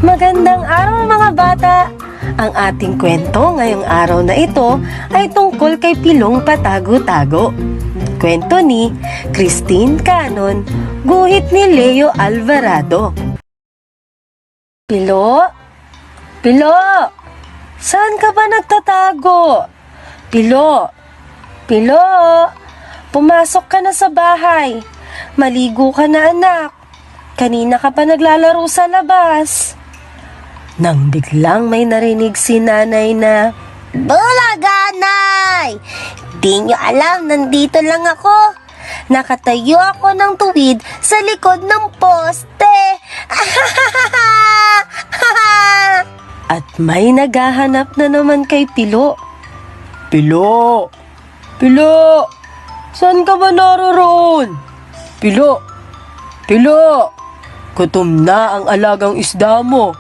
Magandang araw mga bata! Ang ating kwento ngayong araw na ito ay tungkol kay Pilong Patago-Tago. Kwento ni Christine Canon, guhit ni Leo Alvarado. Pilo? Pilo! Saan ka ba nagtatago? Pilo! Pilo! Pumasok ka na sa bahay. Maligo ka na, anak. Kanina ka pa naglalaro sa labas. Nang biglang may narinig si nanay na, Bulaga, Nay! Di nyo alam, nandito lang ako. Nakatayo ako ng tuwid sa likod ng poste. at may naghahanap na naman kay Pilo. Pilo! Pilo! Saan ka ba naroroon? Pilo! Pilo! Gutom na ang alagang isda mo.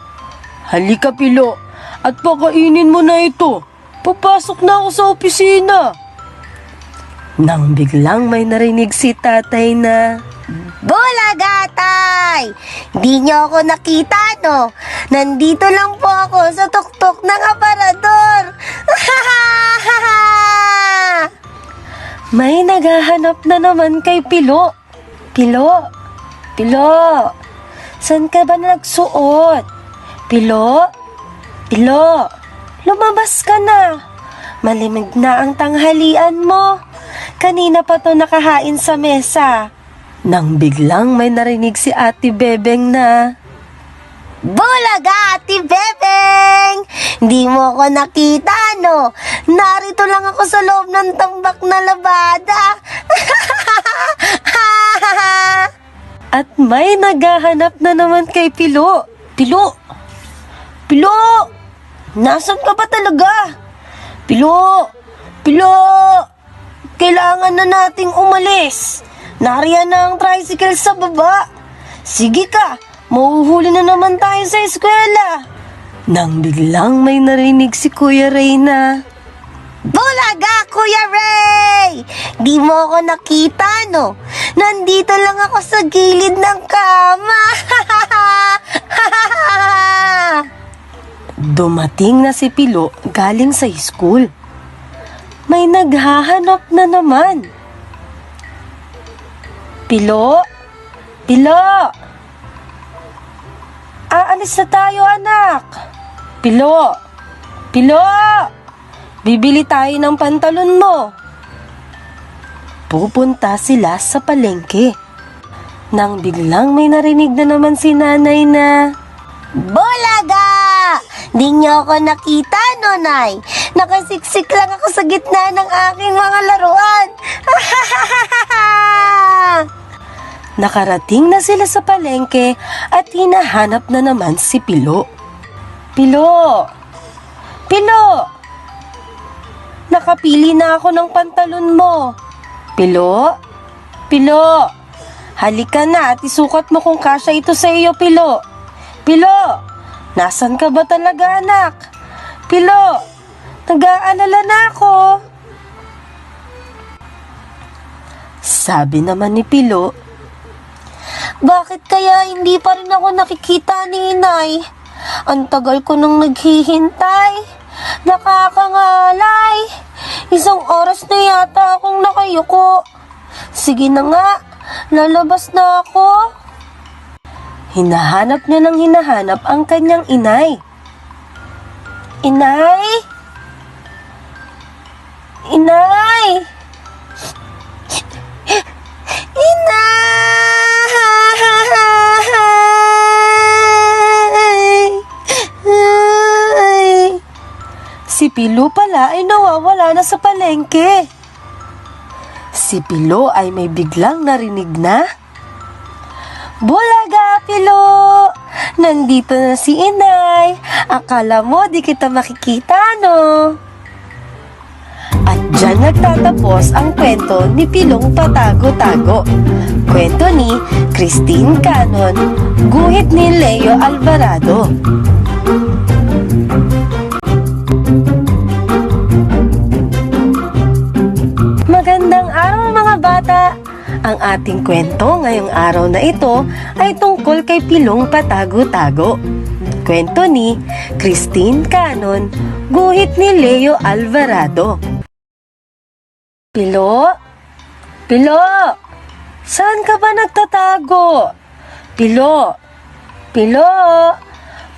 Halika, Pilo, at pakainin mo na ito. Papasok na ako sa opisina. Nang biglang may narinig si tatay na, Bulaga, Tay! Di nyo ako nakita, no? Nandito lang po ako sa tuktok ng aparador. may naghahanap na naman kay Pilo. Pilo! Pilo! Saan ka ba nagsuot? Pilo? Pilo? Lumabas ka na. Malimig na ang tanghalian mo. Kanina pa to nakahain sa mesa. Nang biglang may narinig si Ate Bebeng na, Bulaga, Ate Bebeng! Di mo ako nakita, no? Narito lang ako sa loob ng tambak na labada. at may naghahanap na naman kay Pilo. Pilo! Pilo! Nasaan ka ba talaga? Pilo! Pilo! Kailangan na nating umalis. Nariyan na ang tricycle sa baba. Sige ka, mahuhuli na naman tayo sa eskwela. Nang biglang may narinig si Kuya Ray na, Bulaga, Kuya Ray! Di mo ako nakita, no? Nandito lang ako sa gilid ng kama. Dumating na si Pilo galing sa school. May naghahanap na naman. Pilo? Pilo! Aalis na tayo, anak. Pilo! Pilo! Bibili tayo ng pantalon mo. Pupunta sila sa palengke. Nang biglang may narinig na naman si nanay na, Bulaga! Di niyo ako nakita, no, Nay? Nakasiksik lang ako sa gitna ng aking mga laruan. Nakarating na sila sa palengke at hinahanap na naman si Pilo. Pilo! Pilo! Nakapili na ako ng pantalon mo. Pilo? Pilo! Halika na at isukat mo kung kasya ito sa iyo, Pilo. Pilo! Nasaan ka ba talaga, anak? Pilo! Nag-aalala na ako. Sabi naman ni Pilo, Bakit kaya hindi pa rin ako nakikita ni Inay? Ang tagal ko nang naghihintay. Nakakangalay. 1 oras na yata akong nakayuko. Sige na nga, lalabas na ako. hinahanap niya ng hinahanap ang kanyang inay. Inay? Inay! Inay! Si Pilo pala ay nawawala na sa palengke. Si Pilo ay may biglang narinig na, Bulaga, Pilo! Nandito na si Inay. Akala mo di kita makikita, no? At dyan nagtatapos ang kwento ni Pilong Patago-Tago. Kwento ni Christine Canon, guhit ni Leo Alvarado. Magandang araw mga bata! Ang ating kwento ngayong araw na ito ay tungkol kay Pilong Patago-Tago. Kwento ni Christine Canon, guhit ni Leo Alvarado. Pilo? Pilo? Saan ka ba nagtatago? Pilo? Pilo?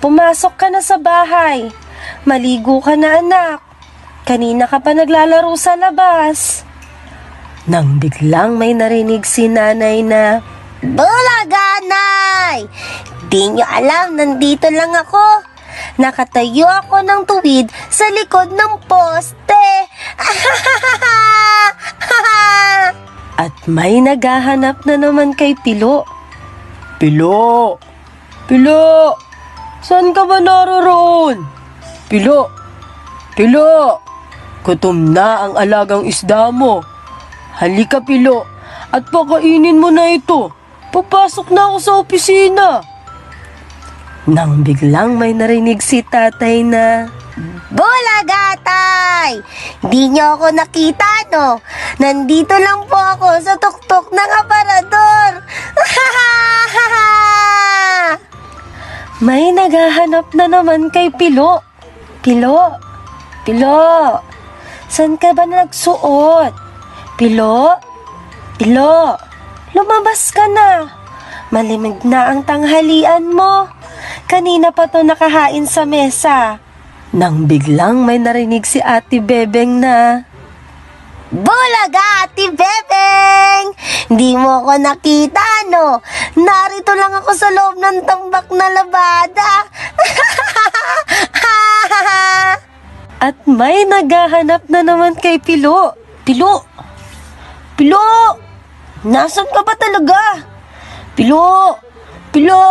Pumasok ka na sa bahay. Maligo ka na, anak. Kanina ka pa naglalaro sa labas. Nang biglang may narinig si nanay na, Bulaga, Nay! Di nyo alam, nandito lang ako. Nakatayo ako ng tuwid sa likod ng poste. at may naghahanap na naman kay Pilo. Pilo! Pilo! Saan ka ba naroroon? Pilo! Pilo! Gutom na ang alagang isda mo. Halika, Pilo, at pakainin mo na ito. Papasok na ako sa opisina. Nang biglang may narinig si tatay na, Bulaga, Tay! Di nyo ako nakita, no? Nandito lang po ako sa tuktok ng aparador. may naghahanap na naman kay Pilo. Pilo! Pilo! Saan ka ba nagsuot? Pilo? Pilo? Lumabas ka na. Malimig na ang tanghalian mo. Kanina pa to nakahain sa mesa. Nang biglang may narinig si Ate Bebeng na, Bulaga, Ate Bebeng! Di mo ako nakita, no? Narito lang ako sa loob ng tambak na labada. at may naghahanap na naman kay Pilo. Pilo! Pilo! Nasaan ka ba talaga? Pilo! Pilo!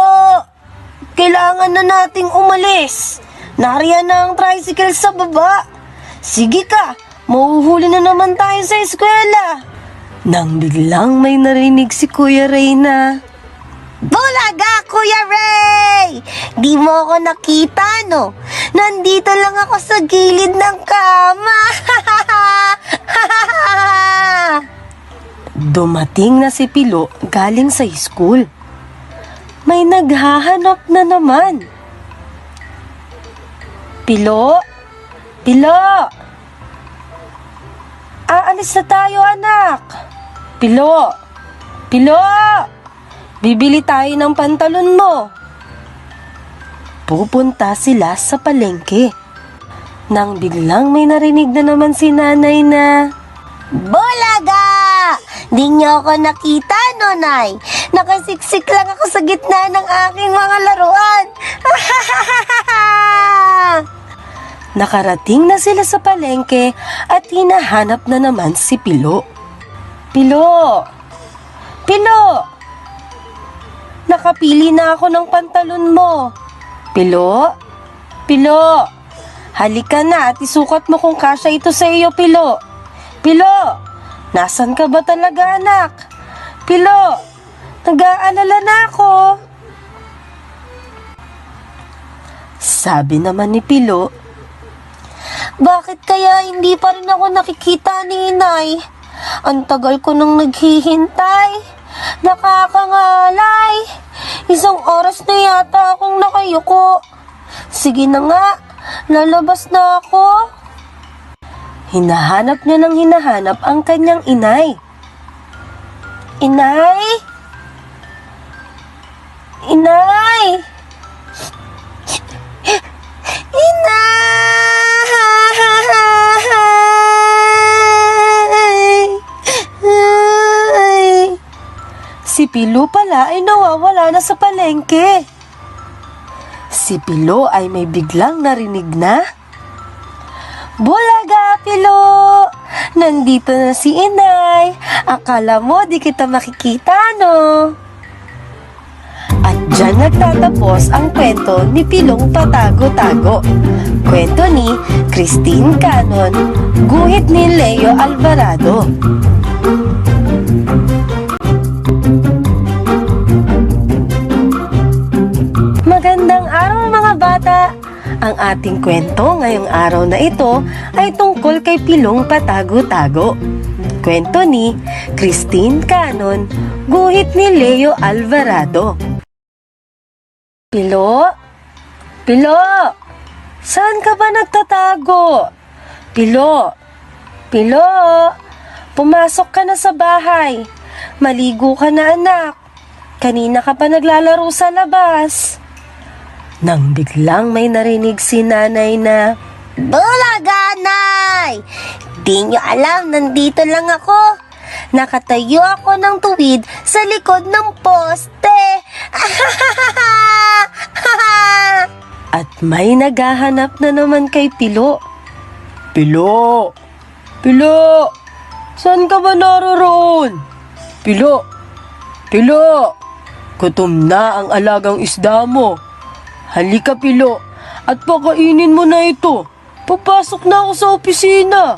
Kailangan na nating umalis. Nariyan na ang tricycle sa baba. Sige ka, mahuhuli na naman tayo sa eskwela. Nang biglang may narinig si Kuya Ray na, Bulaga, Kuya Ray! Di mo ako nakita, no? Nandito lang ako sa gilid ng kama. Dumating na si Pilo galing sa school. May naghahanap na naman. Pilo? Pilo? Aalis na tayo, anak. Pilo? Pilo? Bibili tayo ng pantalon mo. Pupunta sila sa palengke. Nang biglang may narinig na naman si nanay na, Bulaga! Di niyo ako nakita, no, Nay? Nakasiksik lang ako sa gitna ng aking mga laruan. Nakarating na sila sa palengke at hinahanap na naman si Pilo. Pilo! Pilo! Nakapili na ako ng pantalon mo. Pilo? Pilo! Halika na at isukat mo kung kasya ito sa iyo, Pilo. Pilo! Nasaan ka ba talaga, anak? Pilo! Nag-aalala na ako. Sabi naman ni Pilo, Bakit kaya hindi pa rin ako nakikita ni Inay? Ang tagal ko nang naghihintay. Nakakangalay. 1 oras na yata akong nakayuko. Sige na nga, lalabas na ako. hinahanap niya ng hinahanap ang kanyang inay. Inay? Inay! Inay! Si Pilo pala ay nawawala na sa palengke. Si Pilo ay may biglang narinig na, Bulaga, Pilo! Nandito na si Inay. Akala mo di kita makikita, no? At dyan nagtatapos ang kwento ni Pilong Patago-Tago. Kwento ni Christine Canon, guhit ni Leo Alvarado. Magandang araw mga bata! Ang ating kwento ngayong araw na ito ay tungkol kay Pilong Patago-Tago. Kwento ni Christine Canon, guhit ni Leo Alvarado. Pilo? Pilo? Saan ka ba nagtatago? Pilo? Pilo? Pumasok ka na sa bahay. Maligo ka na, anak. Kanina ka pa naglalaro sa labas. Nang biglang may narinig si nanay na, Bulaga, Nay! Di nyo alam, nandito lang ako. Nakatayo ako ng tuwid sa likod ng poste. at may naghahanap na naman kay Pilo. Pilo! Pilo! Saan ka ba naroroon? Pilo! Pilo! Gutom na ang alagang isda mo. Halika, Pilo, at pakainin mo na ito. Papasok na ako sa opisina.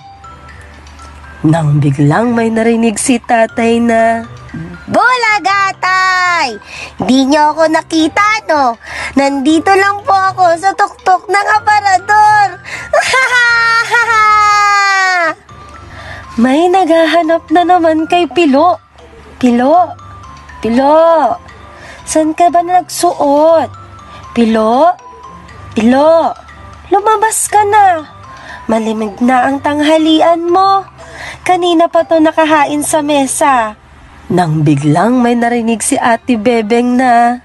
Nang biglang may narinig si tatay na, Bulaga, Tay! Di nyo ako nakita, no? Nandito lang po ako sa tuktok ng aparador. may naghahanap na naman kay Pilo. Pilo! Pilo! Saan ka ba nagsuot? Pilo? Pilo! Lumabas ka na. Malimig na ang tanghalian mo. Kanina pa to nakahain sa mesa. Nang biglang may narinig si Ate Bebeng na,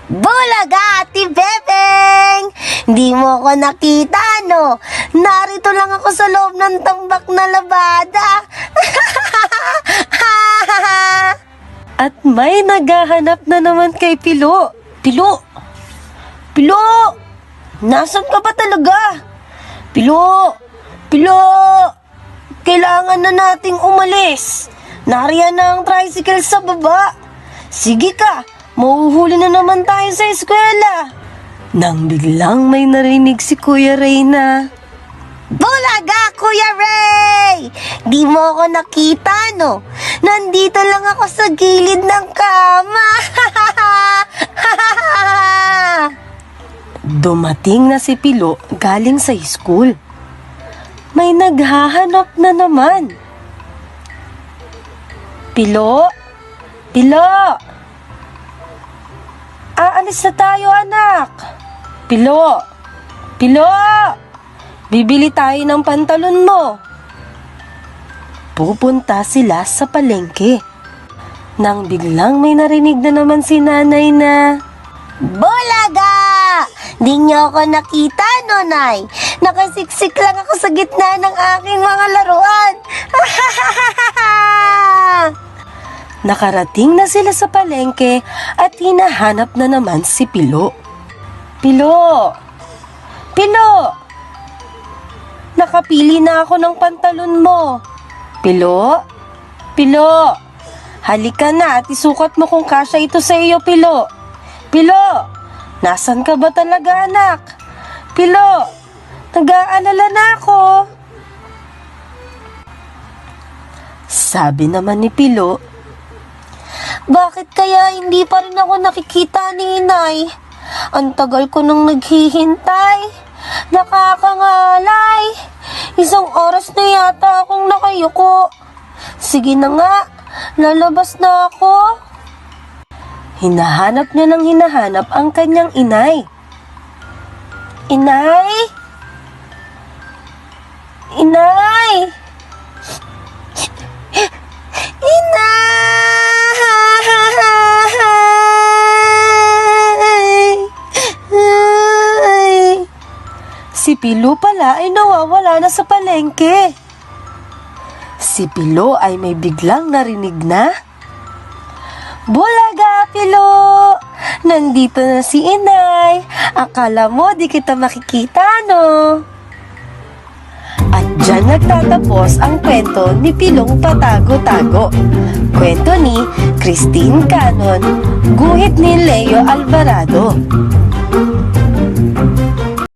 Bulaga, Ate Bebeng! Di mo ako nakita, no? Narito lang ako sa loob ng tambak na labada. at may naghahanap na naman kay Pilo. Pilo! Pilo! Nasaan ka ba talaga? Pilo! Pilo! Kailangan na nating umalis. Nariyan na ang tricycle sa baba. Sige ka, mauhuli na naman tayo sa eskwela. Nang biglang may narinig si Kuya Ray na, Bulaga, Kuya Ray! Di mo ako nakita, no? Nandito lang ako sa gilid ng kama. Dumating na si Pilo galing sa school. May naghahanap na naman. Pilo? Pilo! Aalis na tayo, anak. Pilo! Pilo! Bibili tayo ng pantalon mo. Pupunta sila sa palengke. Nang biglang may narinig na naman si nanay na, Bulaga! Di niyo ako nakita, no, Nay? Nakasiksik lang ako sa gitna ng aking mga laruan. Nakarating na sila sa palengke at hinahanap na naman si Pilo. Pilo! Pilo! Nakapili na ako ng pantalon mo. Pilo? Pilo! Halika na at isukat mo kung kasya ito sa iyo, Pilo. Pilo! Nasaan ka ba talaga, anak? Pilo! Nag-aalala na ako. Sabi naman ni Pilo, Bakit kaya hindi pa rin ako nakikita ni Inay? Ang tagal ko nang naghihintay. Nakakangalay. 1 oras na yata akong nakayuko. Sige na nga, lalabas na ako. hinahanap niya ng hinahanap ang kanyang inay. Inay? Inay! Inay! Si Pilo pala ay nawawala na sa palengke. Si Pilo ay may biglang narinig na, Bulaga, Pilo! Nandito na si Inay. Akala mo di kita makikita, no? At dyan nagtatapos ang kwento ni Pilong Patago-Tago. Kwento ni Christine Canon, guhit ni Leo Alvarado.